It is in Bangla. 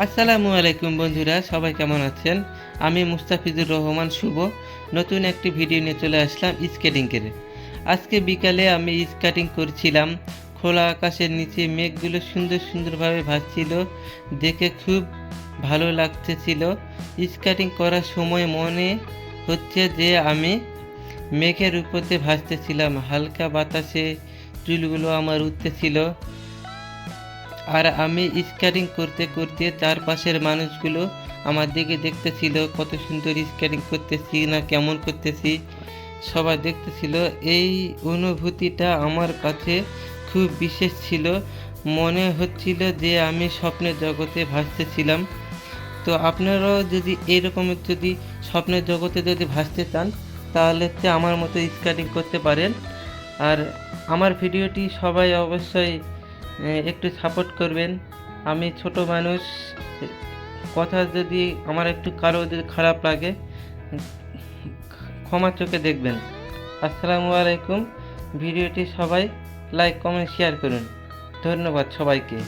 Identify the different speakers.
Speaker 1: আসসালামু আলাইকুম বন্ধুরা, সবাই কেমন আছেন? আমি মুস্তাফিজুর রহমান শুভ নতুন একটি ভিডিও নিয়ে চলে আসলাম স্কেটিংয়ের। আজকে বিকালে আমি স্কেটিং করছিলাম। খোলা আকাশের নিচে মেঘগুলো সুন্দর সুন্দরভাবে ভাসছিল, দেখে খুব ভালো লাগতেছিল। স্কেটিং করার সময় মনে হচ্ছে যে আমি মেঘের উপর দিয়ে ভাসতেছিলাম, হালকা বাতাসে চুলগুলো আমার উঠতেছিল। আর আমি স্কেটিং করতে করতে চারপাশের মানুষগুলো আমার দিকে দেখতেছিল, কত সুন্দর স্কেটিং করতেছি না কেমন করতেছি, সবাই দেখতেছিল। এই অনুভূতিটা আমার কাছে খুব বিশেষ ছিল। মনে হচ্ছিল যে আমি স্বপ্নের জগতে ভাসতেছিলাম। তো আপনারাও যদি এরকমের যদি স্বপ্নের জগতে যদি ভাসতে চান, তাহলে আমার মতো স্কেটিং করতে পারেন। আর আমার ভিডিওটি সবাই অবশ্যই একটু সাপোর্ট করবেন। আমি ছোট মানুষ, কথা যদি আমার একটু কারো যদি খারাপ লাগে, ক্ষমা চোখে দেখবেন। আসসালামু আলাইকুম। ভিডিওটি সবাই লাইক কমেন্ট শেয়ার করুন। ধন্যবাদ সবাইকে।